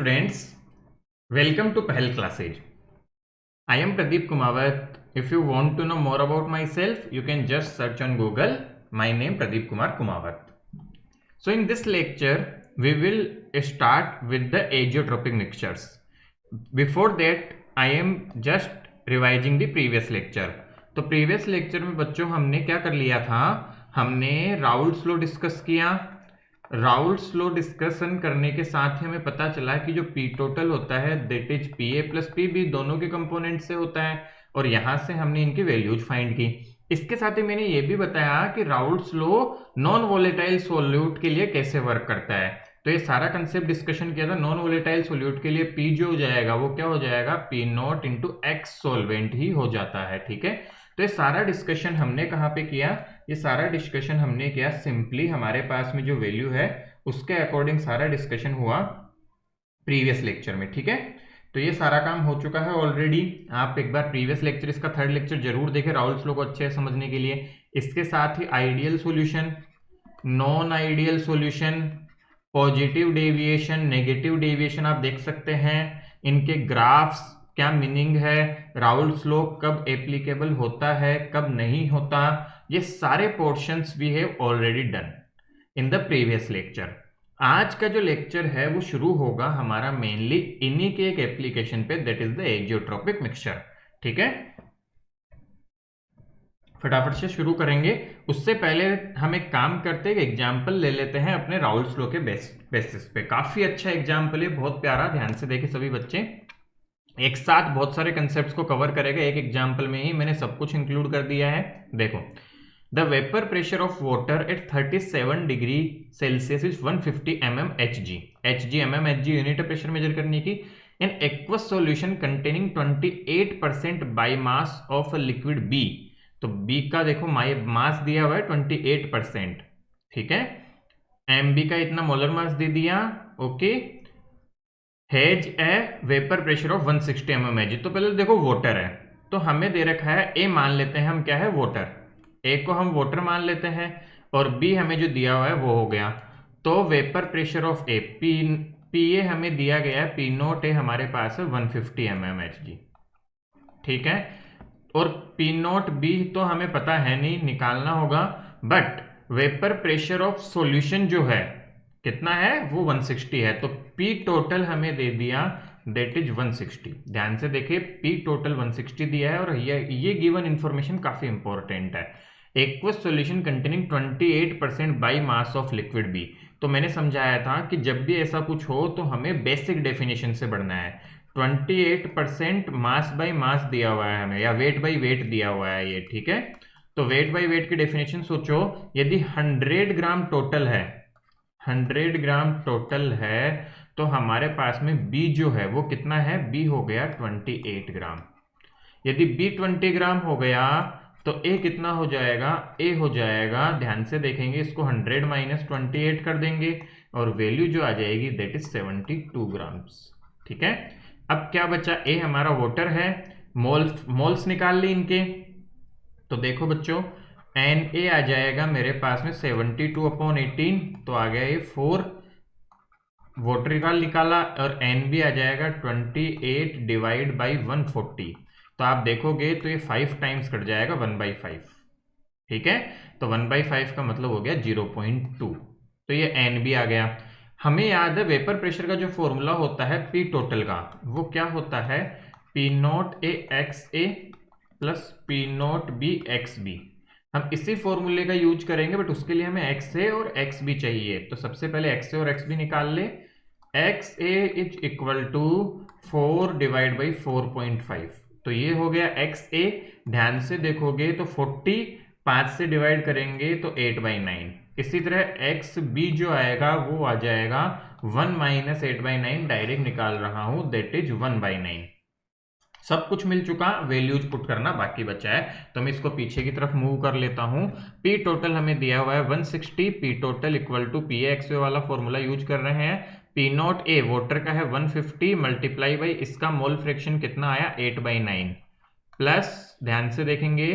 students, welcome to Pahel Classes. I am Pradeep Kumawat. If you want to know more about myself, you can just search on Google. My name Pradeep Kumar Kumawat. So in this lecture, we will start with the azeotropic mixtures. Before that, I am just revising the previous lecture. तो previous lecture में बच्चों हमने क्या कर लिया था, हमने Raoult's law discuss किया। राउल्ट्स लॉ डिस्कशन करने के साथ ही हमें पता चला कि जो पी टोटल होता है that is P A plus P B दोनों के कंपोनेंट से होता है और यहां से हमने इनकी वैल्यूज फाइंड की। इसके साथ ही मैंने ये भी बताया कि Raoult's law non volatile solute के लिए कैसे वर्क करता है। तो ये सारा कंसेप्ट डिस्कशन किया था। नॉन वोलेटाइल सोल्यूट के लिए पी जो हो जाएगा वो क्या हो जाएगा, P naught into X solvent ही हो जाता है। ठीक है, तो ये सारा डिस्कशन हमने कहाँ पे किया, ये सारा डिस्कशन हमने किया सिंपली हमारे पास में जो वैल्यू है उसके अकॉर्डिंग सारा डिस्कशन हुआ प्रीवियस लेक्चर में। ठीक है, तो ये सारा काम हो चुका है ऑलरेडी। आप एक बार प्रीवियस लेक्चर, इसका थर्ड लेक्चर जरूर देखें राउल्ट्स लॉ को अच्छे से समझने के लिए। इसके साथ ही ideal solution, non ideal solution, positive deviation, negative deviation आप देख सकते हैं। इनके ग्राफ्स, क्या मीनिंग है, राउल्ट्स लॉ कब एप्लीकेबल होता है कब नहीं होता, ये सारे portions we have already done in the previous lecture. आज का जो लेक्चर है वो शुरू होगा हमारा मेनली इन्हीं के एक एप्लीकेशन पे, दैट इज द एजियोट्रोपिक मिक्सचर। ठीक है, फटाफट से शुरू करेंगे। उससे पहले हम एक काम करते हैं, एग्जाम्पल ले लेते हैं अपने राउल्ट्स लॉ के बेसिस पे। काफी अच्छा एग्जाम्पल है, बहुत प्यारा, ध्यान से देखें सभी बच्चे। एक साथ बहुत सारे कंसेप्ट्स को कवर करेगा एक एग्जाम्पल में ही, मैंने सब कुछ इंक्लूड कर दिया है। देखो, the vapour pressure of water at 37 degree Celsius is 150 mm Hg। Hg mm Hg unit है प्रेशर मेजर करने की। In aqueous solution containing 28% by mass of liquid B. तो बी का देखो मास दिया हुआ है 28%। ठीक है, एम बी का इतना मोलर मास दे दिया। Okay, has a vapour pressure of 160 mm Hg। तो पहले देखो वाटर है, तो हमें दे रखा है ए, मान लेते हैं हम क्या है वाटर, ए को हम वाटर मान लेते हैं और बी हमें जो दिया हुआ है वो हो गया। तो vapour pressure of A, P A हमें दिया गया है, पी नोट ए हमारे पास है 150 mm Hg। ठीक है, और पी नोट बी तो हमें पता है नहीं, निकालना होगा। But vapour pressure of solution जो है कितना है, वो 160 है। तो पी टोटल हमें दे दिया दैट इज 160। ध्यान से देखिए, पी टोटल 160 दिया है और ये गिवन इंफॉर्मेशन काफी इंपॉर्टेंट है। Aqueous solution containing 28% by mass of liquid B. तो मैंने समझाया था कि जब भी ऐसा कुछ हो तो हमें बेसिक डेफिनेशन से बढ़ना है। 28% मास बाई मास दिया हुआ है हमें, या वेट बाई वेट दिया हुआ है ये। ठीक है, तो वेट बाई वेट की डेफिनेशन सोचो, यदि 100 ग्राम टोटल है, 100 ग्राम टोटल है, तो हमारे पास में बी जो है वो कितना है, बी हो गया 28 ग्राम। यदि बी 20 ग्राम हो गया तो ए कितना हो जाएगा, ए हो जाएगा, ध्यान से देखेंगे इसको, 100 माइनस 28 कर देंगे और वैल्यू जो आ जाएगी दैट इज 72 ग्राम्स। ठीक है, अब क्या बचा, ए हमारा वाटर है, मोल्स निकाल ली इनके। तो देखो बच्चों, एन ए आ जाएगा मेरे पास में 72/18, तो आ गया ये 4 वाटर निकाला, और एन बी आ जाएगा 28 डिवाइड बाई 140। तो आप देखोगे तो ये 5 टाइम्स कट जाएगा 1/5। ठीक है, तो 1/5 का मतलब हो गया 0.2। तो ये एन बी आ गया। हमें याद है वेपर प्रेशर का जो फॉर्मूला होता है पी टोटल का, वो क्या होता है, P naught A X A plus P naught B X B. हम इसी फॉर्मूले का यूज करेंगे, बट उसके लिए हमें एक्स ए और एक्स बी चाहिए। तो सबसे पहले एक्स ए और एक्स बी निकाल ले। X A is equal to 4 divide by 4.5, तो ये हो गया एक्स ए। ध्यान से देखोगे तो 40 5 से डिवाइड करेंगे तो 8/9। इसी तरह एक्स बी जो आएगा वो आ जाएगा 1 माइनस 8/9, डायरेक्ट निकाल रहा हूं, दैट इज 1/9। सब कुछ मिल चुका, वैल्यूज पुट करना बाकी बचा है, तो मैं इसको पीछे की तरफ मूव कर लेता हूं। पी टोटल हमें दिया हुआ है 160, P total equal to P X वाला फॉर्मूला यूज कर रहे हैं। पी नॉट ए वाटर का है 150 मल्टीप्लाई बाई इसका मोल फ्रैक्शन कितना आया 8/9, प्लस ध्यान से देखेंगे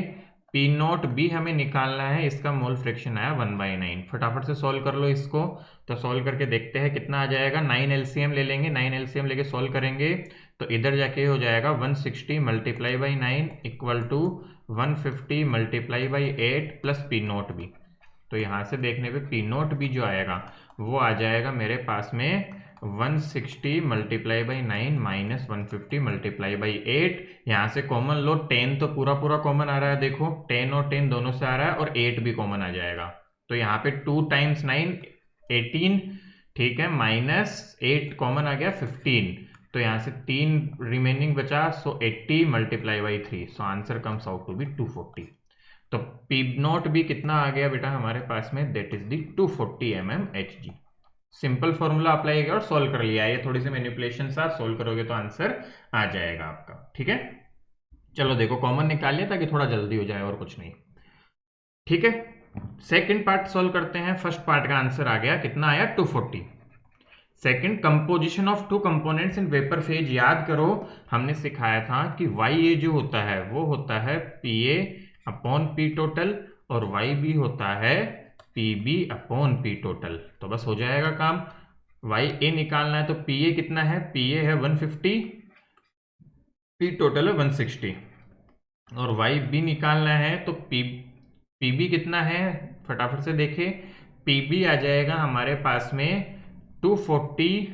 पी नॉट बी हमें निकालना है, इसका मोल फ्रैक्शन आया 1/9। फटाफट से सॉल्व कर लो इसको। तो सॉल्व करके देखते हैं कितना आ जाएगा। 9 एलसीएम ले लेंगे, 9 एलसीएम लेके सॉल्व करेंगे तो इधर जाके हो जाएगा 160 multiply by 9 equal to 150 multiply by 8 plus P naught B. तो यहाँ से देखने पे पी नॉट बी जो आएगा वो आ जाएगा मेरे पास में 160 multiply by 9 minus 150 multiply by 8। यहाँ से कॉमन लो, 10 तो पूरा पूरा कॉमन आ रहा है, देखो 10 और 10 दोनों से आ रहा है, और 8 भी कॉमन आ जाएगा। तो यहाँ पे 2 टाइम्स 9 18, ठीक है, माइनस 8 कॉमन आ गया 15। तो यहाँ से 3 रिमेनिंग बचा, so 80 multiply by 3, so answer comes out to be 240। तो पी नॉट भी कितना आ गया बेटा हमारे पास में, that is the 240 mmHg। Simple formula apply किया और सॉल्व कर लिया। ये थोड़ी सी मैनिपुलेशन से आप सॉल्व करोगे तो आंसर आ जाएगा आपका, ठीक है। चलो देखो कॉमन निकालिए ताकि थोड़ा जल्दी हो जाए, और कुछ नहीं, ठीक है। सेकंड पार्ट सॉल्व करते हैं। फर्स्ट पार्ट का आंसर आ गया, कितना आया 240। Second, composition of two components in vapour phase. याद करो हमने सिखाया था कि वाई ए जो होता है वो होता है P A upon P total, और वाई बी होता है P B upon P total. तो बस हो जाएगा काम। वाई ए निकालना है तो पी ए कितना है, पी ए है 150, पी टोटल है 160, और वाई बी निकालना है तो पी बी कितना है, फटाफट से देखें। पी बी आ जाएगा हमारे पास में 240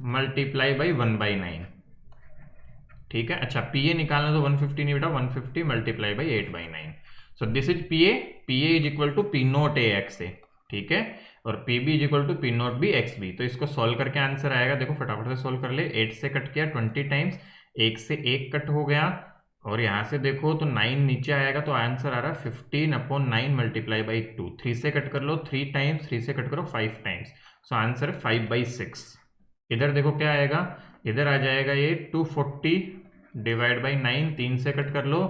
मल्टीप्लाई बाई 1/9, ठीक है। अच्छा पी ए निकालना तो 150 नहीं बेटा, 150 multiply by 8/9। So this is P A is equal to P naught A X A, ठीक है, और P B is equal to P naught B X B. तो इसको सॉल्व करके आंसर आएगा, देखो फटाफट से सॉल्व कर ले। 8 से कट किया 20 टाइम्स, 1 से 1 कट हो गया, और यहाँ से देखो तो 9 नीचे आएगा तो आंसर आ रहा है 15/9 मल्टीप्लाई बाई 2। 3 से कट कर लो 3 टाइम्स, 3 से कट करो 5 टाइम्स, सो आंसर है 5/6। इधर देखो क्या आएगा, इधर आ जाएगा ये 240 डिवाइड बाई 9, 3 से कट कर लो,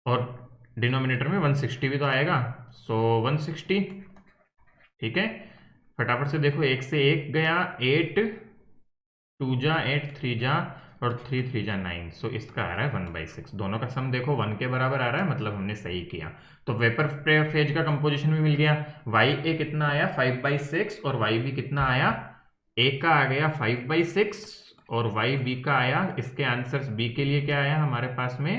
और डिनोमिनेटर में 160 भी तो आएगा, सो 160, ठीक है। फटाफट से देखो 1 से 1 गया, 8 2 जा 8, 3 जा, और 3 3 जा 9, सो इसका आ रहा है 1/6। दोनों का सम देखो 1 के बराबर आ रहा है, मतलब हमने सही किया। तो वेपर फेज का कंपोजिशन भी मिल गया। वाई ए कितना आया 5/6, और वाई बी कितना आया, ए का आ गया 5/6, और वाई बी का आया, इसके आंसर्स बी के लिए क्या आया हमारे पास में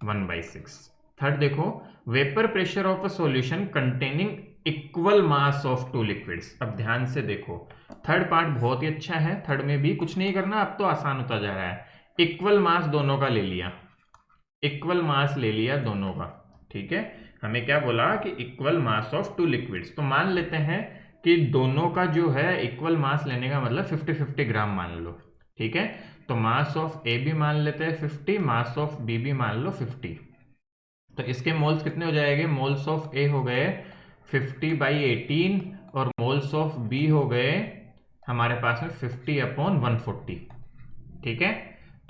1/6। थर्ड देखो, vapour pressure of a solution containing equal mass of two liquids. अब ध्यान से देखो, थर्ड पार्ट बहुत ही अच्छा है। थर्ड में भी कुछ नहीं करना, अब तो आसान होता जा रहा है। इक्वल मास दोनों का ले लिया, इक्वल मास ले लिया दोनों का, ठीक है। हमें क्या बोला कि equal mass of two liquids, तो मान लेते हैं कि दोनों का जो है इक्वल मास लेने का मतलब 50-50 ग्राम मान लो, ठीक है। तो मास ऑफ ए भी मान लेते हैं 50, मास ऑफ बी भी मान लो 50। तो इसके मोल्स कितने हो जाएंगे, मोल्स ऑफ ए हो गए 50/18, और मोल्स ऑफ बी हो गए हमारे पास में 50/140, ठीक है।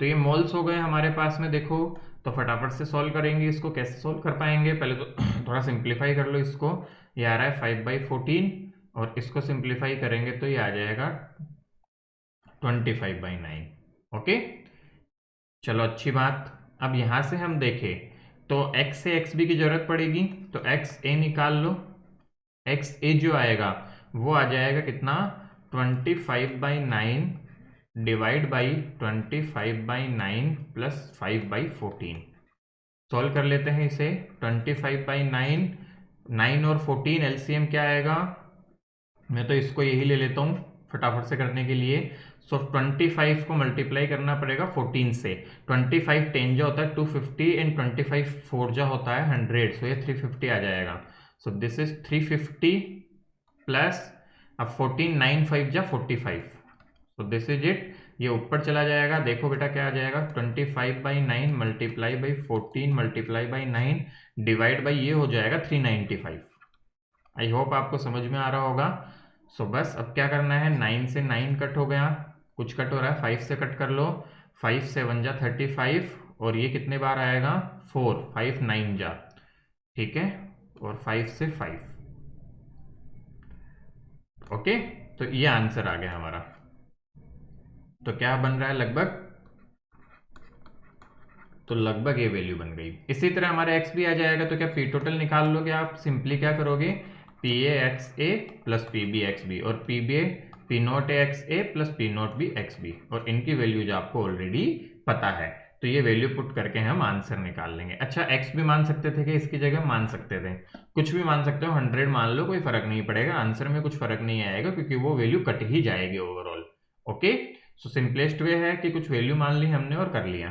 तो ये मोल्स हो गए हमारे पास में, देखो तो फटाफट से सॉल्व करेंगे इसको। कैसे सॉल्व कर पाएंगे, पहले तो थोड़ा सिंप्लीफाई कर लो इसको। ये आ रहा है 5/14, और इसको सिंप्लीफाई करेंगे तो ये आ जाएगा 25/9, ओके। चलो अच्छी बात। अब यहां से हम देखें तो x से xb की जरूरत पड़ेगी, तो एक्स ए निकाल लो। एक्स ए जो आएगा वो आ जाएगा कितना, 25/9 डिवाइड बाई 25/9 प्लस 5/14। सॉल्व कर लेते हैं इसे। 25/9, 9 और 14 एलसीएम क्या आएगा, मैं तो इसको यही ले लेता हूँ फटाफट से करने के लिए। सो 25 को मल्टीप्लाई करना पड़ेगा 14 से। 25 10 जा होता है 250, एंड 25 4 जा होता है 100, सो ये 350 आ जाएगा। सो दिस इज 350 प्लस, अब 14 9 5 जा 45, सो दिस इज इट। ये ऊपर चला जाएगा, देखो बेटा क्या आ जाएगा, 25/9 multiply by 14 multiply by 9 divide by ये हो जाएगा 395। आई होप आपको समझ में आ रहा होगा। सो बस अब क्या करना है, 9 से 9 कट हो गया, कुछ कट हो रहा है, 5 से कट कर लो, 5 से 1 जा 35, और ये कितने बार आएगा 4, 5 9 जा, ठीक है, और 5 से 5, ओके। तो ये आंसर आ गया हमारा। तो क्या बन रहा है, लगभग तो लगभग ये वैल्यू बन गई। इसी तरह हमारा एक्स भी आ जाएगा, तो क्या पी टोटल निकाल लोगे आप? सिंपली क्या करोगे, P A X A plus P B X B, और P B P naught A X A plus P naught B X B, और इनकी वैल्यूज आपको ऑलरेडी पता है, तो ये वैल्यू पुट करके हम आंसर निकाल लेंगे। अच्छा, एक्स भी मान सकते थे कि इसकी जगह? मान सकते थे, कुछ भी मान सकते हो, 100 मान लो, कोई फर्क नहीं पड़ेगा, आंसर में कुछ फर्क नहीं आएगा क्योंकि वो वैल्यू कट ही जाएगी ओवरऑल। ओके, सो सिंपलेस्ट वे है कि कुछ वैल्यू मान ली हमने और कर लिया।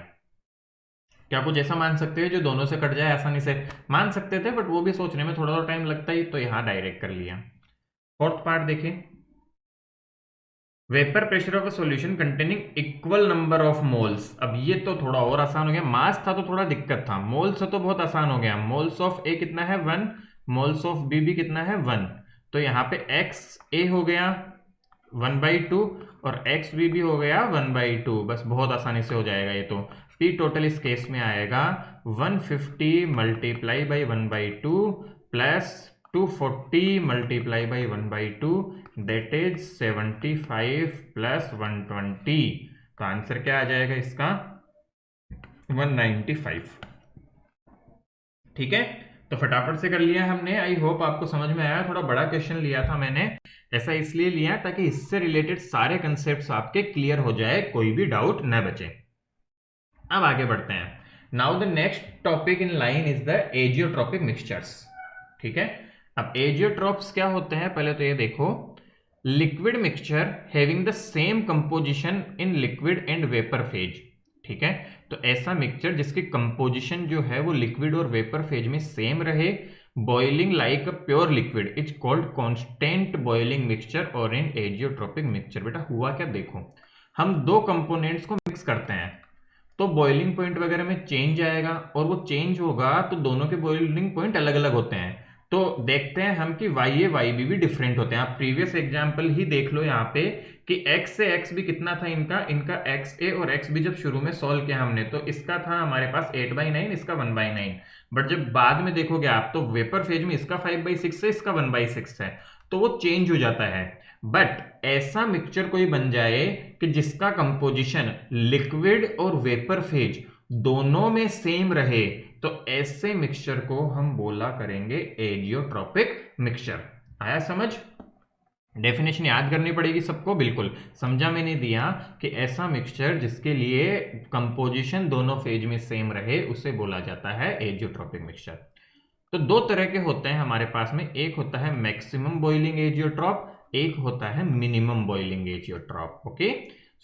क्या कुछ ऐसा मान सकते हैं जो दोनों से कट जाए? आसानी से मान सकते थे, बट वो भी सोचने में थोड़ा टाइम लगता ही, तो यहाँ डायरेक्ट कर लिया। फोर्थ पार्ट देखिए, vapour pressure of a solution containing equal number of moles. अब ये तो थोड़ा और आसान हो गया, मास था तो थोड़ा दिक्कत था, मोल्स तो बहुत आसान हो गया। मोल्स ऑफ ए कितना है? 1, मोल्स ऑफ बी भी कितना है? 1, तो यहाँ पे एक्स ए हो गया 1/2 और एक्स बी भी हो गया 1/2, बस बहुत आसानी से हो जाएगा ये तो। पी टोटल इस केस में आएगा 150 multiply by 1/2 plus 240 multiply by 1/2, that is 75 plus 120, तो आंसर क्या आ जाएगा इसका? 195। ठीक है, तो फटाफट से कर लिया हमने। आई होप आपको समझ में आया। थोड़ा बड़ा क्वेश्चन लिया था मैंने, ऐसा इसलिए लिया ताकि इससे रिलेटेड सारे कंसेप्ट्स आपके क्लियर हो जाए, कोई भी डाउट न बचे। अब आगे बढ़ते हैं। Now the next topic in line is the azeotropic mixtures. ठीक है, अब एजियोट्रॉप्स क्या होते हैं पहले तो ये देखो। Liquid mixture having the same composition in liquid and vapour phase. ठीक है, तो ऐसा मिक्सचर जिसकी कंपोजिशन जो है वो लिक्विड और वेपर फेज में सेम रहे, boiling like a pure liquid is called constant boiling mixture और इन एजियोट्रॉपिक मिक्सचर। बेटा हुआ क्या, देखो हम दो कंपोनेंट्स को मिक्स करते हैं तो बॉइलिंग पॉइंट वगैरह में चेंज आएगा, और वो चेंज होगा तो दोनों के बॉइलिंग पॉइंट अलग अलग होते हैं। तो देखते हैं हम कि वाई ए वाई बी भी डिफरेंट होते हैं। आप प्रीवियस एग्जांपल ही देख लो यहाँ पे कि x से x भी कितना था इनका एक्स ए और एक्स बी जब शुरू में सॉल्व किया हमने तो इसका था हमारे पास 8/9, इसका 1/9, बट जब बाद में देखोगे आप तो वेपर फेज में इसका 5/6 है, इसका 1/6 है, तो वो चेंज हो जाता है। बट ऐसा मिक्सचर कोई बन जाए कि जिसका कंपोजिशन लिक्विड और वेपर फेज दोनों में सेम रहे, तो ऐसे मिक्सचर को हम बोला करेंगे एजियोट्रॉपिक मिक्सचर। आया समझ? डेफिनेशन याद करनी पड़ेगी सबको, बिल्कुल समझा मैंने दिया कि ऐसा मिक्सचर जिसके लिए कंपोजिशन दोनों फेज में सेम रहे उसे बोला जाता है एजियोट्रॉपिक मिक्सचर। तो दो तरह के होते हैं हमारे पास में, एक होता है मैक्सिमम बॉइलिंग एजियोट्रॉप, एक होता है मिनिमम बॉइलिंग एजियोट्रॉप। ओके,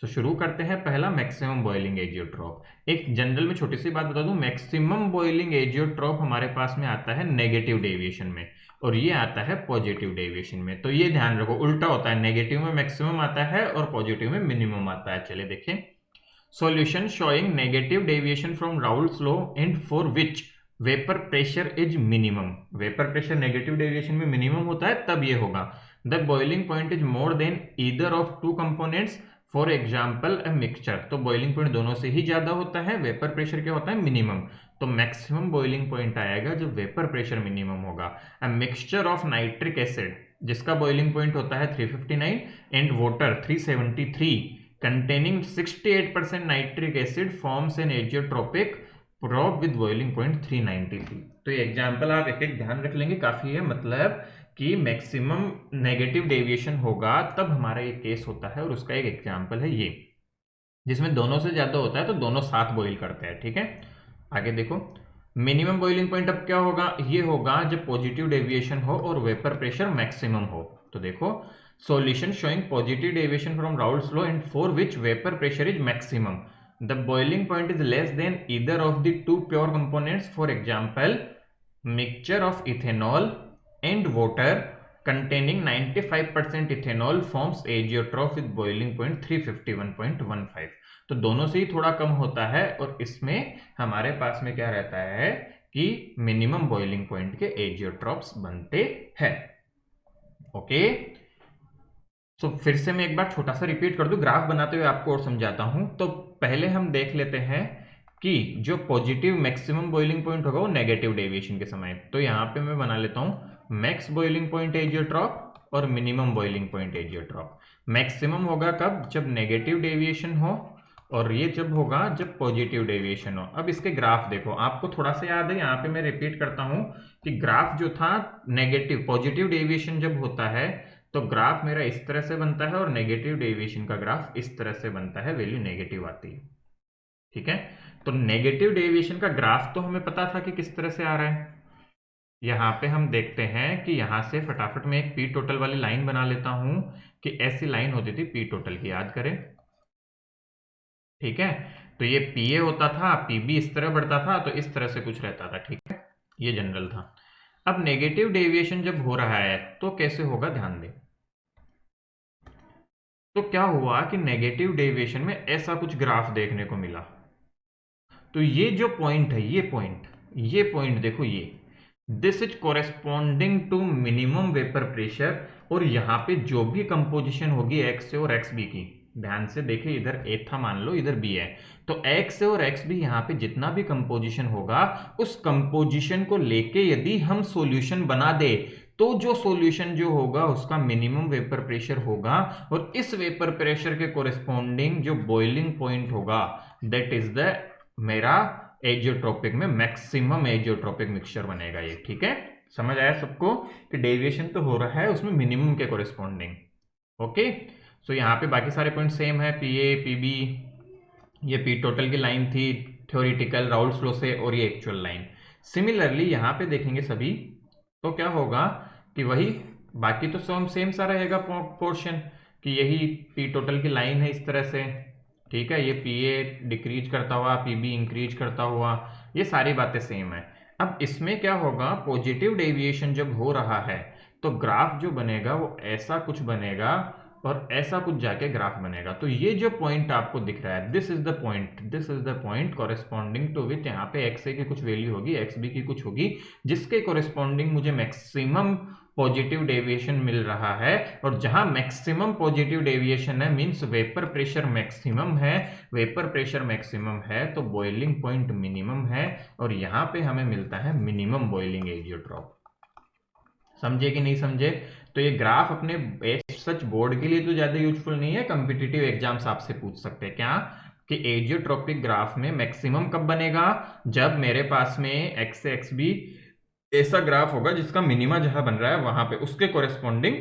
सो शुरू करते हैं पहला मैक्सिमम बॉइलिंग एजियोट्रॉप। एक जनरल में छोटी सी बात बता दूं, मैक्सिमम बॉइलिंग एजियोट्रॉप हमारे पास में आता है नेगेटिव डेविएशन में और ये आता है पॉजिटिव डेविएशन में। तो ये ध्यान रखो, उल्टा होता है, नेगेटिव में मैक्सिमम आता है और पॉजिटिव में मिनिमम आता है। चलिए देखें, solution showing negative deviation from Raoult's law and for which vapour pressure is minimum. Vapour pressure negative deviation में मिनिमम होता है तब ये होगा। The boiling point is more than either of two components, for example a mixture. तो boiling point दोनों से ही ज्यादा होता है, वेपर प्रेशर क्या होता है? मिनिमम। तो मैक्सिमम बॉइलिंग पॉइंट आएगा जब वेपर प्रेशर मिनिमम होगा। A mixture of nitric acid जिसका बॉइलिंग पॉइंट होता है 359 and water 373 containing 68% nitric acid forms an azeotropic prop with boiling point 393। तो ये एग्जांपल आप एक एक ध्यान रख लेंगे, काफी है। मतलब कि मैक्सिमम नेगेटिव डेविएशन होगा तब हमारा ये केस होता है, और उसका एक एग्जांपल है ये, जिसमें दोनों से ज्यादा होता है तो दोनों साथ बॉइल करते हैं। ठीक है, आगे देखो, मिनिमम बॉइलिंग पॉइंट अब क्या होगा? ये होगा जब पॉजिटिव डेविएशन हो और वेपर प्रेशर मैक्सिमम हो। तो देखो, solution showing positive deviation from Raoult's law and for which vapor pressure is maximum. The boiling point is less than either of the two pure components. For example, mixture of ethanol and water containing 95% ethanol forms azeotrope with boiling point 351.15. तो दोनों से ही थोड़ा कम होता है और इसमें हमारे पास में क्या रहता है कि मिनिमम बॉइलिंग पॉइंट के एजियोट्रॉप्स बनते हैं। ओके, तो फिर से मैं एक बार छोटा सा रिपीट कर दूं, ग्राफ बनाते हुए आपको और समझाता हूं। तो पहले हम देख लेते हैं कि जो पॉजिटिव मैक्सिमम बॉइलिंग पॉइंट होगा वो नेगेटिव डेविएशन के समय। तो यहाँ पे मैं बना लेता हूं मैक्स बॉइलिंग पॉइंट एजियोट्रॉप और minimum boiling point azeotrope. Maximum होगा कब? जब नेगेटिव डेविएशन हो और ये जब होगा जब पॉजिटिव डेविएशन हो। अब इसके ग्राफ देखो, आपको थोड़ा सा याद है, यहाँ पे मैं रिपीट करता हूँ कि ग्राफ जो था नेगेटिव, पॉजिटिव डेविएशन जब होता है तो ग्राफ मेरा इस तरह से बनता है और नेगेटिव डेविएशन का ग्राफ इस तरह से बनता है, वैल्यू नेगेटिव आती है। ठीक है, तो नेगेटिव डेविएशन का ग्राफ तो हमें पता था कि किस तरह से आ रहा है। यहाँ पे हम देखते हैं कि यहाँ से फटाफट में एक पी टोटल वाली लाइन बना लेता हूं कि ऐसी लाइन होती थी पी टोटल की, याद करें। ठीक है, तो ये पी ए होता था, पी बी इस तरह बढ़ता था, तो इस तरह से कुछ रहता था। ठीक है, ये जनरल था। अब नेगेटिव डेविएशन जब हो रहा है तो कैसे होगा, ध्यान दें। तो क्या हुआ कि नेगेटिव डेविएशन में ऐसा कुछ ग्राफ देखने को मिला। तो ये जो पॉइंट है, ये पॉइंट देखो, ये this is corresponding to minimum vapour pressure. और यहाँ पे जो भी कंपोजिशन होगी एक्स ए और एक्स बी की, ध्यान से देखिए, इधर ए था मान लो, इधर बी है, तो एक्स ए और एक्स बी यहाँ पे जितना भी कंपोजिशन होगा उस कंपोजिशन को लेके यदि हम सॉल्यूशन बना दे तो जो सॉल्यूशन जो होगा उसका मिनिमम वेपर प्रेशर होगा, और इस वेपर प्रेशर के कोरेस्पॉन्डिंग जो बॉइलिंग पॉइंट होगा दैट इज द मेरा एजियोट्रोपिक में मैक्सिमम एजियोट्रोपिक मिक्सचर बनेगा ये। ठीक है, समझ आया सबको कि डेविएशन तो हो रहा है उसमें मिनिमम के कोरेस्पॉन्डिंग। ओके, सो यहाँ पे बाकी सारे पॉइंट सेम है, पी ए पी बी, ये पी टोटल की लाइन थी थ्योरेटिकल राउल्स लॉ से, और ये एक्चुअल लाइन। सिमिलरली यहाँ पे देखेंगे सभी, तो क्या होगा कि वही बाकी तो सेम सा रहेगा पोर्शन, कि यही पी टोटल की लाइन है इस तरह से। ठीक है, ये पी ए डिक्रीज करता हुआ, पी बी इंक्रीज करता हुआ, ये सारी बातें सेम है। अब इसमें क्या होगा, पॉजिटिव डेविएशन जब हो रहा है तो ग्राफ जो बनेगा वो ऐसा कुछ बनेगा और ऐसा कुछ जाके ग्राफ बनेगा। तो ये जो पॉइंट आपको दिख रहा है, this is the point corresponding to which यहाँ पे एक्स ए की कुछ वैल्यू होगी, एक्स बी की कुछ होगी, जिसके कॉरेस्पॉन्डिंग मुझे मैक्सिमम पॉजिटिव डेविएशन मिल रहा है। और जहां मैक्सिमम पॉजिटिव डेविएशन है मींस वेपर प्रेशर मैक्सिमम है, वेपर प्रेशर मैक्सिमम है तो बॉइलिंग पॉइंट मिनिमम है, और यहां पे हमें मिलता है मिनिमम बॉइलिंग एजियोट्रॉप। समझे कि नहीं समझे? तो ये ग्राफ अपने सच बोर्ड के लिए तो ज्यादा यूजफुल नहीं है, कॉम्पिटिटिव एग्जाम्स आपसे पूछ सकते हैं क्या कि एजियोट्रोपिक ग्राफ में मैक्सिमम कब बनेगा, जब मेरे पास में एक्स से एक्स बी ऐसा ग्राफ होगा जिसका मिनिमा जहां बन रहा है वहां पे उसके कोरेस्पॉन्डिंग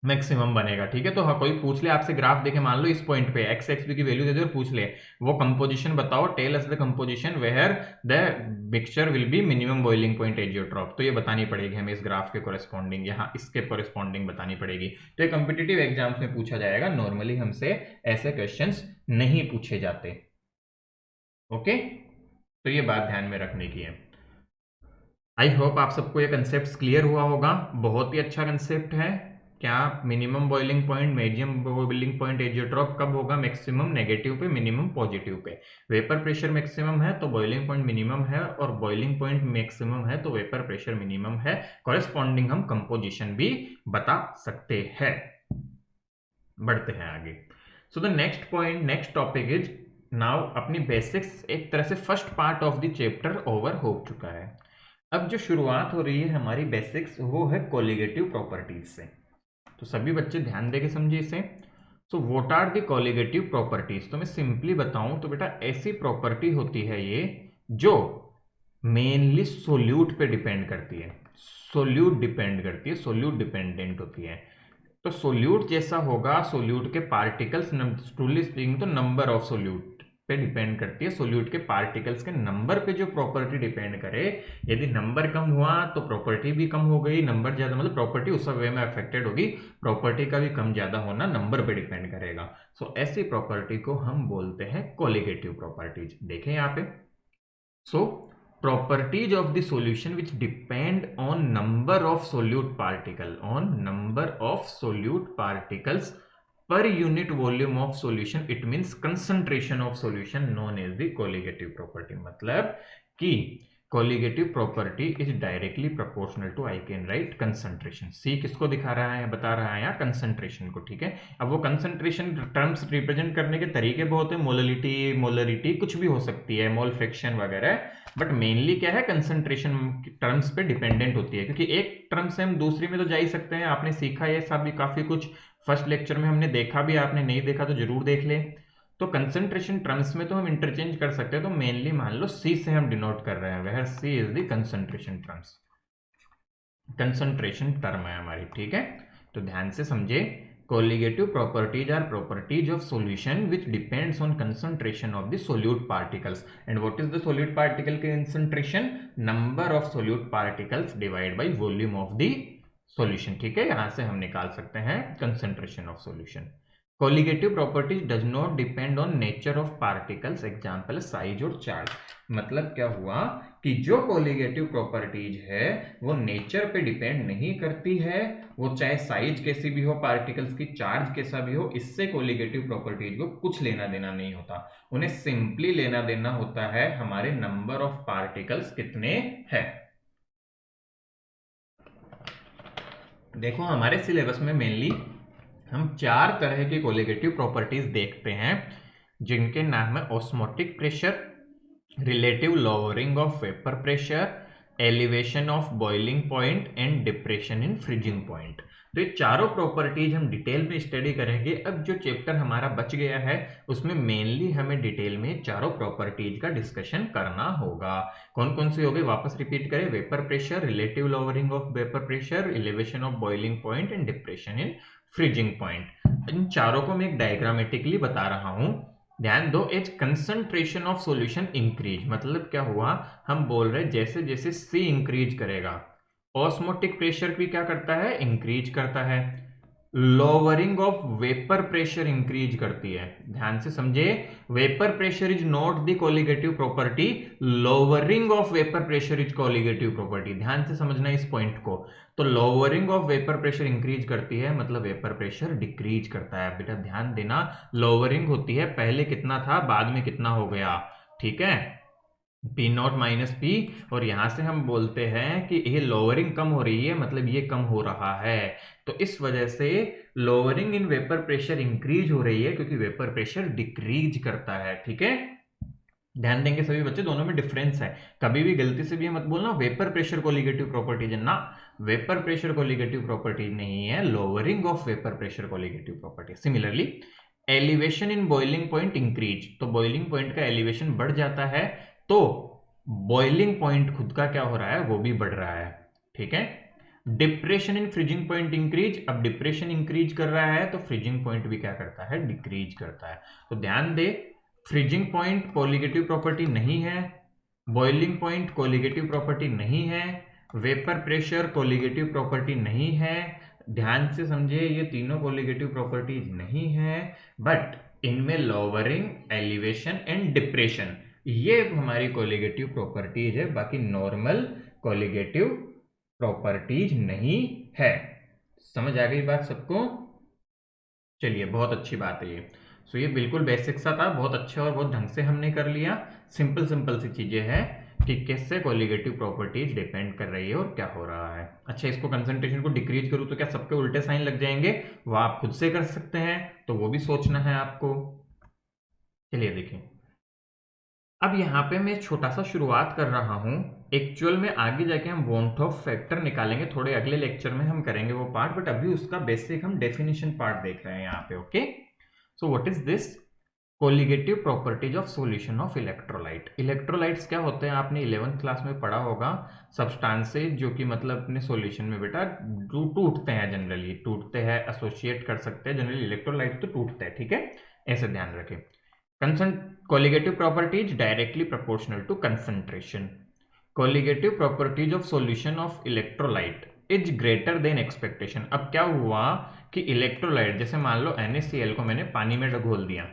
मैक्सिमम बनेगा। ठीक है, तो हाँ कोई पूछ ले आपसे ग्राफ देके, मान लो इस पॉइंट पे एक्स एक्स बी की वैल्यू दे दे और पूछ ले वो कंपोजिशन बताओ, tell us the composition where the mixture will be minimum boiling point azeotrope, तो ये बतानी पड़ेगी हमें इस ग्राफ के कोरेस्पॉन्डिंग, यहाँ इसके कोरेस्पॉन्डिंग बतानी पड़ेगी। तो ये कॉम्पिटिटिव एग्जाम्स में पूछा जाएगा, नॉर्मली हमसे ऐसे क्वेश्चन नहीं पूछे जाते। ओके, तो ये बात ध्यान में रखने की है। आई होप आप सबको ये कंसेप्ट क्लियर हुआ होगा। बहुत ही अच्छा कंसेप्ट है। क्या minimum boiling point, medium boiling point azeotrope कब होगा, मैक्सिमम नेगेटिव पे, minimum positive pay. Vapour pressure maximum है तो बॉइलिंग पॉइंट मिनिमम है, और बॉइलिंग पॉइंट मैक्सिमम है तो वेपर प्रेशर मिनिमम है। कॉरेस्पॉन्डिंग हम कंपोजिशन भी बता सकते हैं। बढ़ते हैं आगे। So the next point, next topic is now अपनी बेसिक्स, एक तरह से first part of the chapter over हो चुका है। अब जो शुरुआत हो रही है हमारी बेसिक्स, वो है कोलिगेटिव प्रॉपर्टीज से। तो सभी बच्चे ध्यान देके समझिए इसे। So what are the colligative properties? तो मैं सिंपली बताऊं तो बेटा ऐसी प्रॉपर्टी होती है ये जो मेनली सोल्यूट पे डिपेंड करती है, सोल्यूट डिपेंड करती है, सोल्यूट डिपेंडेंट होती है। तो सोल्यूट जैसा होगा, सोल्यूट के पार्टिकल्स, ट्रूली स्पीकिंग तो नंबर ऑफ सोल्यूट पे डिपेंड करती है, सोल्यूट के पार्टिकल्स के नंबर पे जो प्रॉपर्टी डिपेंड करे। यदि नंबर कम हुआ तो प्रॉपर्टी भी कम हो गई, नंबर ज्यादा मतलब प्रॉपर्टी उस वे में अफेक्टेड होगी, प्रॉपर्टी का भी कम ज्यादा होना नंबर पे डिपेंड करेगा। सो ऐसी प्रॉपर्टी को हम बोलते हैं कोलिगेटिव प्रॉपर्टीज। देखें यहाँ पे, सो properties of the solution which depend on number of solute particles per unit volume of solution, it means concentration of solution known as the colligative property। मतलब कि colligative property is directly proportional to, I can write concentration। C किसको दिखा रहा है, बता रहा है यहाँ concentration को। ठीक है, अब वो concentration टर्म्स रिप्रेजेंट करने के तरीके बहुत है, मोलरिटी कुछ भी हो सकती है, मोल फ्रैक्शन वगैरह, बट मेनली क्या है, कंसंट्रेशन टर्म्स पे डिपेंडेंट होती है, क्योंकि एक टर्म से हम दूसरी में तो जा ही सकते हैं। आपने सीखा ये सब भी काफी कुछ, फर्स्ट लेक्चर में हमने देखा भी, आपने नहीं देखा तो जरूर देख ले। तो कंसंट्रेशन टर्म्स में तो हम इंटरचेंज कर सकते हैं, तो मेनली मान लो C से हम डिनोट कर रहे हैं, where C is the concentration terms, concentration term है हमारी, ठीक है। तो ध्यान से समझे, colligative properties are properties of solution which depends on concentration of the solute particles, and what is the solute particle concentration, number of solute particles divide by volume of the solution, ठीक है। यहां से हम निकाल सकते हैं concentration of solution. Colligative properties does not depend on nature of particles, example size और charge. मतलब क्या हुआ कि जो कोलिगेटिव प्रॉपर्टीज है वो नेचर पे डिपेंड नहीं करती है, वो चाहे साइज कैसी भी हो पार्टिकल्स की, चार्ज कैसा भी हो, इससे कोलिगेटिव प्रॉपर्टीज को कुछ लेना देना नहीं होता। उन्हें सिंपली लेना देना होता है हमारे नंबर ऑफ पार्टिकल्स कितने हैं। देखो हमारे सिलेबस में मेनली हम 4 तरह की कोलिगेटिव प्रॉपर्टीज देखते हैं, जिनके नाम है osmotic pressure, relative lowering of vapour pressure, elevation of boiling point and depression in freezing point. तो ये चारों प्रॉपर्टीज हम डिटेल में स्टडी करेंगे। अब जो चैप्टर हमारा बच गया है उसमें मेनली हमें डिटेल में चारों प्रॉपर्टीज का डिस्कशन करना होगा। कौन कौन सी हो गई, वापस रिपीट करें, vapour pressure, relative lowering of vapour pressure, elevation of boiling point and depression in freezing point. इन चारों को मैं एक डायग्रामेटिकली बता रहा हूं, ध्यान दो। As concentration of solution increase, मतलब क्या हुआ, हम बोल रहे जैसे जैसे C इंक्रीज करेगा, ऑस्मोटिक प्रेशर भी क्या करता है, इंक्रीज करता है। Lowering of vapour pressure increase करती है, ध्यान से समझे, vapour pressure is not the colligative property, lowering of vapour pressure is colligative property. ध्यान से समझना इस पॉइंट को। तो lowering of vapour pressure increase करती है, मतलब वेपर प्रेशर डिक्रीज करता है। बेटा ध्यान देना, लोअरिंग होती है, पहले कितना था बाद में कितना हो गया, ठीक है, P नॉट माइनस P, और यहां से हम बोलते हैं कि ये लोअरिंग कम हो रही है, मतलब ये कम हो रहा है। तो इस वजह से lowering in vapour pressure increase हो रही है, क्योंकि वेपर प्रेशर डिक्रीज करता है, ठीक है। ध्यान देंगे सभी बच्चे, दोनों में डिफरेंस है, कभी भी गलती से भी मत बोलना वेपर प्रेशर कोलिगेटिव प्रॉपर्टीज है ना, वेपर प्रेशर कोलिगेटिव प्रॉपर्टीज नहीं है, lowering of vapour pressure colligative property. Similarly elevation in boiling point increase, तो बॉइलिंग पॉइंट का एलिवेशन बढ़ जाता है, तो बॉइलिंग पॉइंट खुद का क्या हो रहा है, वो भी बढ़ रहा है, ठीक है। Depression in freezing point increase, अब डिप्रेशन इंक्रीज कर रहा है तो फ्रीजिंग पॉइंट भी क्या करता है, डिक्रीज करता है। तो ध्यान दे, फ्रीजिंग पॉइंट कोलिगेटिव प्रॉपर्टी नहीं है, बॉइलिंग पॉइंट कोलिगेटिव प्रॉपर्टी नहीं है, वेपर प्रेशर कोलिगेटिव प्रॉपर्टी नहीं है। ध्यान से समझे, ये तीनों कोलिगेटिव प्रॉपर्टीज नहीं है, बट इनमें लोअरिंग, एलिवेशन एंड डिप्रेशन ये हमारी कोलिगेटिव प्रॉपर्टीज है, बाकी नॉर्मल कोलिगेटिव प्रॉपर्टीज नहीं है। समझ आ गई बात सबको? चलिए बहुत अच्छी बात है ये। सो ये बिल्कुल बेसिक सा था, बहुत अच्छा और बहुत ढंग से हमने कर लिया। सिंपल सिंपल सी चीजें हैं कि कैसे कोलिगेटिव प्रॉपर्टीज डिपेंड कर रही है और क्या हो रहा है। अच्छा, इसको कंसंट्रेशन को डिक्रीज करूँ तो क्या सबके उल्टे साइन लग जाएंगे, वो आप खुद से कर सकते हैं, तो वो भी सोचना है आपको। चलिए देखिए, अब यहाँ पे मैं छोटा सा शुरुआत कर रहा हूँ, एक्चुअल में आगे जाके हम वॉन्ट ऑफ फैक्टर निकालेंगे, थोड़े अगले लेक्चर में हम करेंगे वो पार्ट, बट अभी उसका बेसिक हम डेफिनेशन पार्ट देख रहे हैं यहाँ पे। Okay, so what is this, colligative properties of solution of electrolyte. Electrolytes क्या होते हैं, आपने 11th क्लास में पढ़ा होगा, सब्सटेंसेज जो कि मतलब अपने सॉल्यूशन में बेटा टूटते हैं, जनरली टूटते हैं, एसोसिएट कर सकते हैं, जनरली इलेक्ट्रोलाइट तो टूटते हैं, ठीक है, ऐसे ध्यान रखें। Colligative properties directly proportional to concentration. Colligative properties of solution of electrolyte is greater than expectation. अब क्या हुआ कि इलेक्ट्रोलाइट, जैसे मान लो NaCl को मैंने पानी में घोल दिया,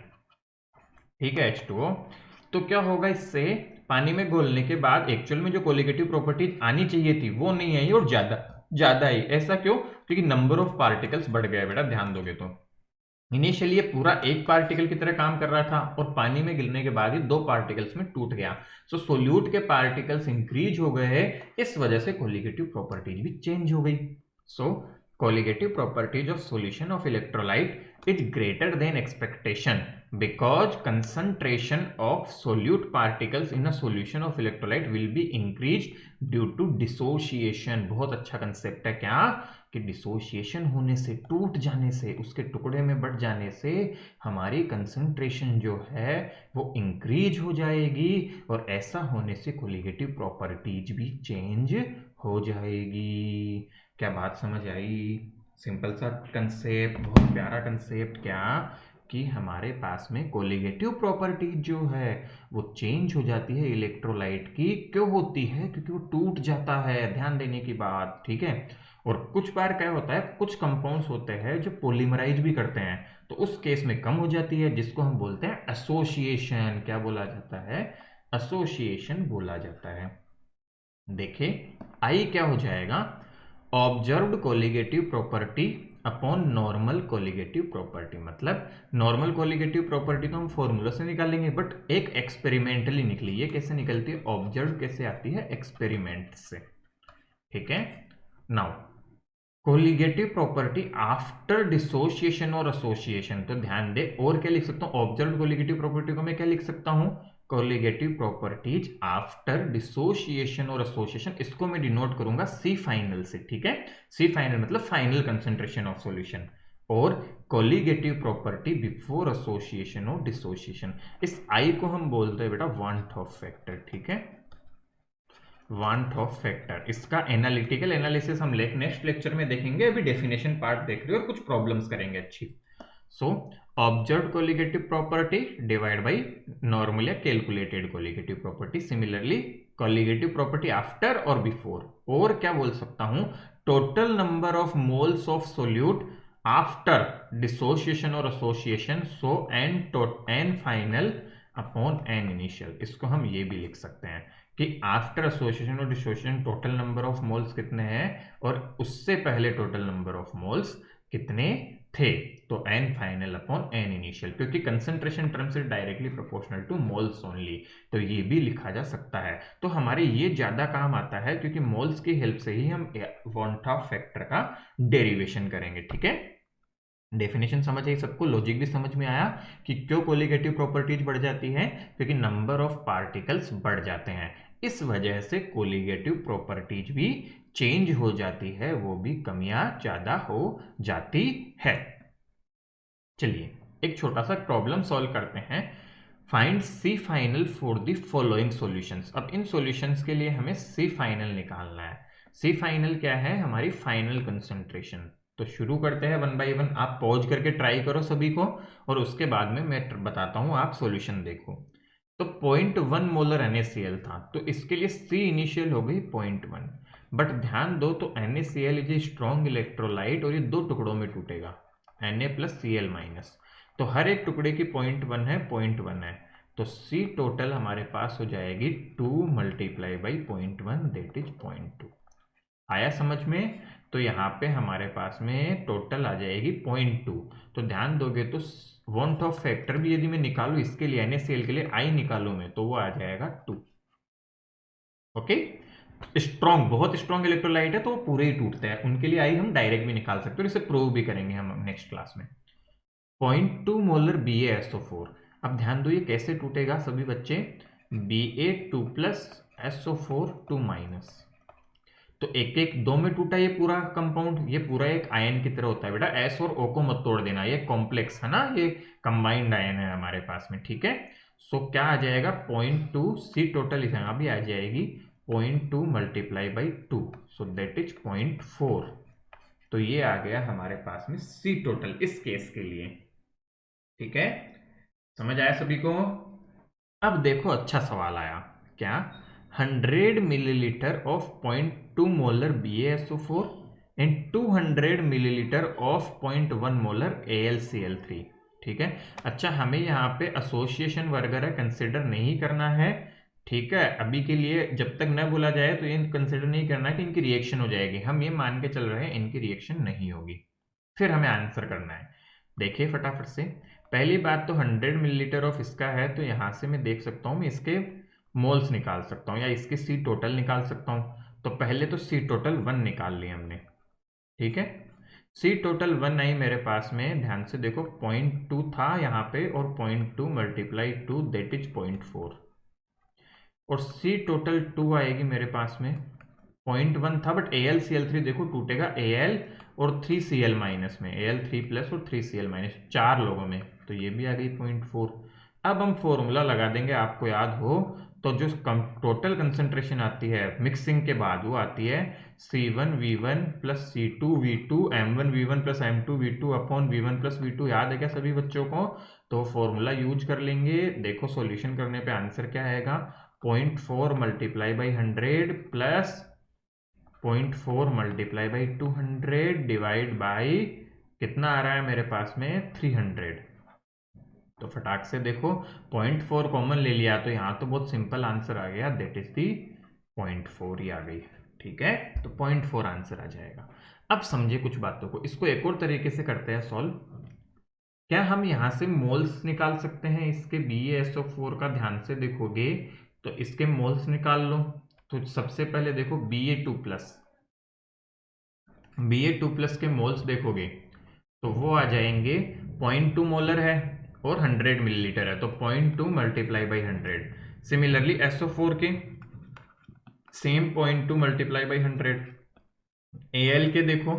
ठीक है, H2O, तो क्या होगा, इससे पानी में घोलने के बाद एक्चुअल में जो कोलिगेटिव प्रॉपर्टीज आनी चाहिए थी वो नहीं आई और ज्यादा आई। ऐसा क्यों, क्योंकि नंबर ऑफ पार्टिकल्स बढ़ गया। बेटा ध्यान दोगे तो इनिशियली ये पूरा एक पार्टिकल की तरह काम कर रहा था और पानी में गिरने के बाद ही 2 पार्टिकल्स में टूट गया। सो सोल्यूट के पार्टिकल्स इंक्रीज हो गए हैं, इस वजह से कोलिगेटिव प्रॉपर्टीज भी चेंज हो गई। So colligative properties of solution of electrolyte is greater than expectation, because concentration of solute particles in a solution of electrolyte will be increase due to dissociation. बहुत अच्छा कंसेप्ट है क्या, कि dissociation होने से, टूट जाने से, उसके टुकड़े में बढ़ जाने से हमारी कंसंट्रेशन जो है वो इंक्रीज हो जाएगी, और ऐसा होने से कोलिगेटिव प्रॉपर्टीज भी चेंज हो जाएगी। क्या बात समझ आई? सिंपल सा कंसेप्ट, बहुत प्यारा कंसेप्ट। क्या कि हमारे पास में कोलिगेटिव प्रॉपर्टी जो है वो चेंज हो जाती है इलेक्ट्रोलाइट की। क्यों होती है? क्योंकि वो टूट जाता है, ध्यान देने की बात, ठीक है। और कुछ बार क्या होता है, कुछ कंपाउंड्स होते हैं जो पॉलीमराइज भी करते हैं, तो उस केस में कम हो जाती है, जिसको हम बोलते हैं एसोसिएशन। क्या बोला जाता है? एसोसिएशन बोला जाता है। देखिए आई क्या हो जाएगा, observed colligative property upon normal colligative property. मतलब नॉर्मल कोलिगेटिव प्रॉपर्टी तो हम फॉर्मूला से निकालेंगे, बट एक एक्सपेरिमेंटली निकली। ये कैसे निकलती है? ऑब्जर्व कैसे आती है? एक्सपेरिमेंट से, ठीक है। Now colligative property after dissociation और एसोसिएशन, तो ध्यान दे, और क्या लिख सकता हूं? ऑब्जर्व्ड कोलिगेटिव प्रॉपर्टी को मैं क्या लिख सकता हूं? कोलिगेटिव प्रॉपर्टीज आफ्टर डिसोसिएशन और एसोसिएशन। इसको मैं डिनोट करूंगा सी फाइनल से, ठीक है। सी फाइनल मतलब फाइनल कंसंट्रेशन ऑफ सॉल्यूशन, और कोलिगेटिव प्रॉपर्टी बिफोर एसोसिएशन और डिसोसिएशन। इस आई को हम बोलते हैं बेटा वांट ऑफ फैक्टर, ठीक है। वांट ऑफ फैक्टर, इसका एनालिटिकल एनालिसिस हम नेक्स्ट लेक्चर में देखेंगे। अभी डेफिनेशन पार्ट देख रहे हो और कुछ प्रॉब्लम्स करेंगे अच्छी। So observed colligative property divide by normal या calculated colligative property. Similarly colligative property after और बिफोर, और क्या बोल सकता हूं? Total number of moles of solute after dissociation और association, so N final upon N initial. इसको हम ये भी लिख सकते हैं कि आफ्टर एसोसिएशन और dissociation total number of moles कितने हैं, और उससे पहले टोटल नंबर ऑफ मोल्स कितने थे, तो N final upon N initial. क्योंकि कंसंट्रेशन टर्म से directly proportional to moles only, तो ये भी लिखा जा सकता है। तो हमारे ये ज्यादा काम आता है, क्योंकि मोल्स की हेल्प से ही हम वांट ऑफ फैक्टर का डेरिवेशन करेंगे, ठीक है। डेफिनेशन समझ आई सबको? लॉजिक भी समझ में आया कि क्यों कोलिगेटिव प्रॉपर्टीज बढ़ जाती है? क्योंकि नंबर ऑफ पार्टिकल्स बढ़ जाते हैं, इस वजह से कोलिगेटिव प्रॉपर्टीज भी चेंज हो जाती है, वो भी कमियां ज्यादा हो जाती है। चलिए एक छोटा सा प्रॉब्लम सॉल्व करते हैं। Find C final for the following solutions. अब इन सॉल्यूशंस के लिए हमें सी फाइनल निकालना है। सी फाइनल क्या है? हमारी फाइनल कंसंट्रेशन। तो शुरू करते हैं वन बाय वन। आप पॉज करके ट्राई करो सभी को, और उसके बाद में मैं बताता हूं, आप सॉल्यूशन देखो। तो 0.1 मोलर NaCl था, तो इसके लिए सी इनिशियल हो गई 0.1। बट ध्यान दो, तो NaCl is a strong electrolyte, और ये दो टुकड़ों में टूटेगा, Na प्लस Cl माइनस। तो हर एक टुकड़े की 0.1 है, 0.1 है, तो C टोटल हमारे पास हो जाएगी 2 मल्टीप्लाई बाई 0.1, दैट इज 0.2। आया समझ में? तो यहाँ पे हमारे पास में टोटल आ जाएगी 0.2। तो ध्यान दोगे तो वांट ऑफ फैक्टर भी यदि मैं निकालू इसके लिए, NaCl के लिए आई निकालू मैं, तो वो आ जाएगा 2। ओके, स्ट्रॉन्ग, बहुत स्ट्रॉन्ग इलेक्ट्रोलाइट है तो वो पूरे ही टूटते हैं, उनके लिए आई हम डायरेक्ट भी निकाल सकते हैं, इसे प्रूव भी करेंगे हम नेक्स्ट क्लास में। 0.2 मोलर BaSO4। अब ध्यान दो ये कैसे टूटेगा सभी बच्चे, Ba2 प्लस SO4 2 माइनस। तो एक एक दो में टूटा ये पूरा कंपाउंड, ये पूरा एक आयन की तरह होता है बेटा। एस और ओ को मत तोड़ देना, ये कॉम्प्लेक्स है ना, ये कंबाइंड आयन है हमारे पास में, ठीक है। सो क्या आ जाएगा 0.2, सी टोटल यहाँ भी आ जाएगी 0.2 multiply by 2, so that is 0.4। तो ये आ गया हमारे पास में सी टोटल इस केस के लिए, ठीक है। समझ आया सभी को? अब देखो अच्छा सवाल आया, क्या 100 millilitre of 0.2 molar BaSO4 and 200 millilitre of 0.1 molar AlCl3, ठीक है। अच्छा हमें यहाँ पे एसोसिएशन वगैरह कंसिडर नहीं करना है, ठीक है। अभी के लिए जब तक न बोला जाए तो ये कंसिडर नहीं करना है कि इनकी रिएक्शन हो जाएगी, हम ये मान के चल रहे हैं इनकी रिएक्शन नहीं होगी, फिर हमें आंसर करना है। देखिए फटाफट से, पहली बात तो 100 मिलीलीटर ऑफ इसका है, तो यहाँ से मैं देख सकता हूँ, मैं इसके मोल्स निकाल सकता हूँ या इसके सी टोटल निकाल सकता हूँ। तो पहले तो सी टोटल 1 निकाल लिया हमने, ठीक है। सी टोटल 1 आई मेरे पास में, ध्यान से देखो 0.2 था यहाँ पे और 0.2 मल्टीप्लाई 2 दैट इज 0.4, और सी टोटल 2 आएगी मेरे पास में, 0.1 था बट AlCl3 देखो टूटेगा Al और 3Cl माइनस में, Al3 प्लस और 3Cl माइनस, 4 लोगों में, तो ये भी आ गई 0.4। अब हम फॉर्मूला लगा देंगे, आपको याद हो तो जो टोटल कंसंट्रेशन आती है मिक्सिंग के बाद वो आती है C1V1 plus C2V2 M1V1 plus M2V2 upon V1 plus V2। याद है क्या सभी बच्चों को? तो फॉर्मूला यूज कर लेंगे। देखो सॉल्यूशन करने पे आंसर क्या आएगा, 0.4 multiply by 100 plus 0.4 multiply by 200 divide by कितना आ रहा है मेरे पास में 300। तो फटाक से देखो 0.4 कॉमन ले लिया तो यहाँ तो बहुत सिंपल आंसर आ गया, दैट इज दी 0.4 ही आ गई। ठीक है, तो 0.4 आंसर आ जाएगा। अब समझे कुछ बातों को, इसको एक और तरीके से करते हैं सॉल्व। क्या हम यहाँ से मोल्स निकाल सकते हैं इसके BaSO4 का? ध्यान से देखोगे तो इसके मोल्स निकाल लो। तो सबसे पहले देखो Ba2 प्लस के मोल्स देखोगे तो वो आ जाएंगे 0.2 मोलर है और 100 मिलीलीटर है, तो 0.2 मल्टीप्लाई बाई 100। सिमिलरली SO4 के सेम 0.2 मल्टीप्लाई बाई 100। Al के देखो,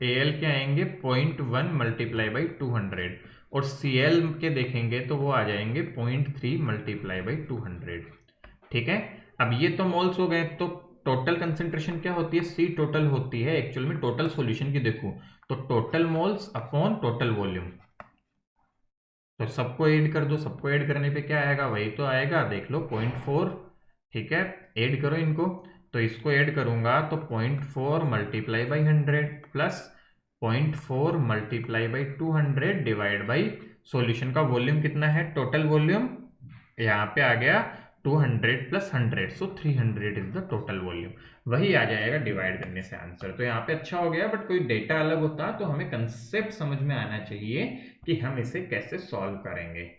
Al के आएंगे 0.1 मल्टीप्लाई बाई 200, और Cl के देखेंगे तो वो आ जाएंगे 0.3 मल्टीप्लाई बाई 200। ठीक है, अब ये तो मोल्स हो गए, तो टोटल कंसेंट्रेशन क्या होती है? सी टोटल होती है एक्चुअल में टोटल सॉल्यूशन की। देखो तो total moles upon total volume, तो सबको ऐड कर दो, सबको ऐड करने पे क्या आएगा? वही तो आएगा, देख लो 0.4। ठीक है, ऐड करो इनको, तो इसको ऐड करूंगा तो 0.4 multiply by 100 plus 0.4 multiply by 200 divide by solution का वॉल्यूम कितना है? टोटल वॉल्यूम यहाँ पे आ गया 200 plus 100, so 300 is the total volume. वही आ जाएगा डिवाइड करने से आंसर। तो यहाँ पे अच्छा हो गया, बट कोई डेटा अलग होता तो हमें कंसेप्ट समझ में आना चाहिए कि हम इसे कैसे सॉल्व करेंगे।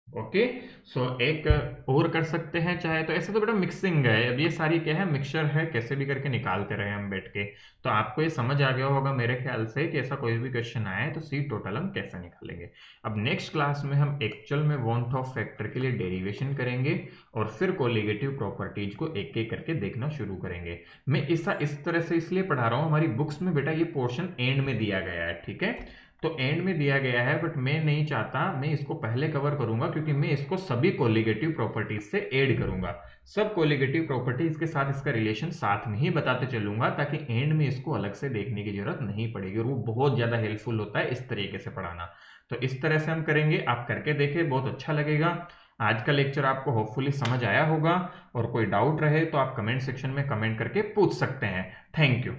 ओके, सो एक और कर सकते हैं चाहे तो। ऐसे तो बेटा मिक्सिंग है, अब ये सारी क्या है, मिक्सचर है, कैसे भी करके निकालते रहे हम बैठ के। तो आपको ये समझ आ गया होगा मेरे ख्याल से कि ऐसा कोई भी क्वेश्चन आए तो सी टोटल हम कैसे निकालेंगे। अब नेक्स्ट क्लास में हम एक्चुअल में वांट ऑफ फैक्टर के लिए डेरिवेशन करेंगे और फिर कोलिगेटिव प्रॉपर्टीज को एक एक करके देखना शुरू करेंगे। मैं इस तरह से इसलिए पढ़ा रहा हूँ, हमारी बुक्स में बेटा ये पोर्शन एंड में दिया गया है। ठीक है, तो एंड में दिया गया है, बट मैं नहीं चाहता, मैं इसको पहले कवर करूंगा क्योंकि मैं इसको सभी कोलिगेटिव प्रॉपर्टीज से ऐड करूंगा। सब कोलिगेटिव प्रॉपर्टीज के साथ इसका रिलेशन साथ में ही बताते चलूंगा, ताकि एंड में इसको अलग से देखने की जरूरत नहीं पड़ेगी, और वो बहुत ज्यादा हेल्पफुल होता है इस तरीके से पढ़ाना। तो इस तरह से हम करेंगे, आप करके देखें, बहुत अच्छा लगेगा। आज का लेक्चर आपको होपफुली समझ आया होगा, और कोई डाउट रहे तो आप कमेंट सेक्शन में कमेंट करके पूछ सकते हैं। Thank you.